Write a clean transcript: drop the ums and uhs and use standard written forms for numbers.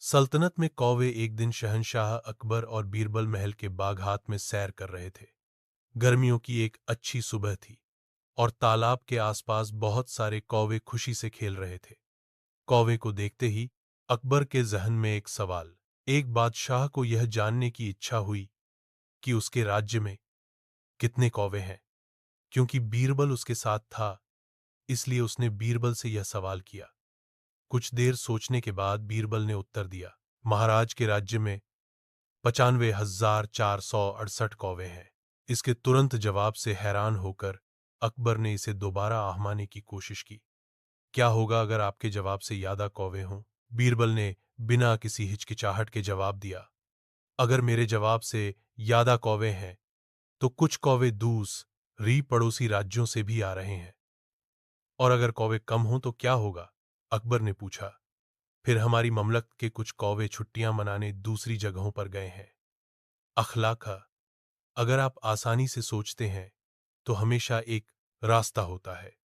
सल्तनत में कौवे एक दिन शहंशाह अकबर और बीरबल महल के बागात में सैर कर रहे थे। गर्मियों की एक अच्छी सुबह थी और तालाब के आसपास बहुत सारे कौवे खुशी से खेल रहे थे। कौवे को देखते ही अकबर के जहन में एक सवाल, एक बादशाह को यह जानने की इच्छा हुई कि उसके राज्य में कितने कौवे हैं। क्योंकि बीरबल उसके साथ था, इसलिए उसने बीरबल से यह सवाल किया। कुछ देर सोचने के बाद बीरबल ने उत्तर दिया, महाराज के राज्य में 95,468 कौवे हैं। इसके तुरंत जवाब से हैरान होकर अकबर ने इसे दोबारा आजमाने की कोशिश की। क्या होगा अगर आपके जवाब से ज्यादा कौवे हों? बीरबल ने बिना किसी हिचकिचाहट के जवाब दिया, अगर मेरे जवाब से ज्यादा कौवे हैं तो कुछ कौवे दूसरी पड़ोसी राज्यों से भी आ रहे हैं। और अगर कौवे कम हों तो क्या होगा? अकबर ने पूछा। फिर हमारी ममलकत के कुछ कौवे छुट्टियां मनाने दूसरी जगहों पर गए हैं। अखलाक, अगर आप आसानी से सोचते हैं तो हमेशा एक रास्ता होता है।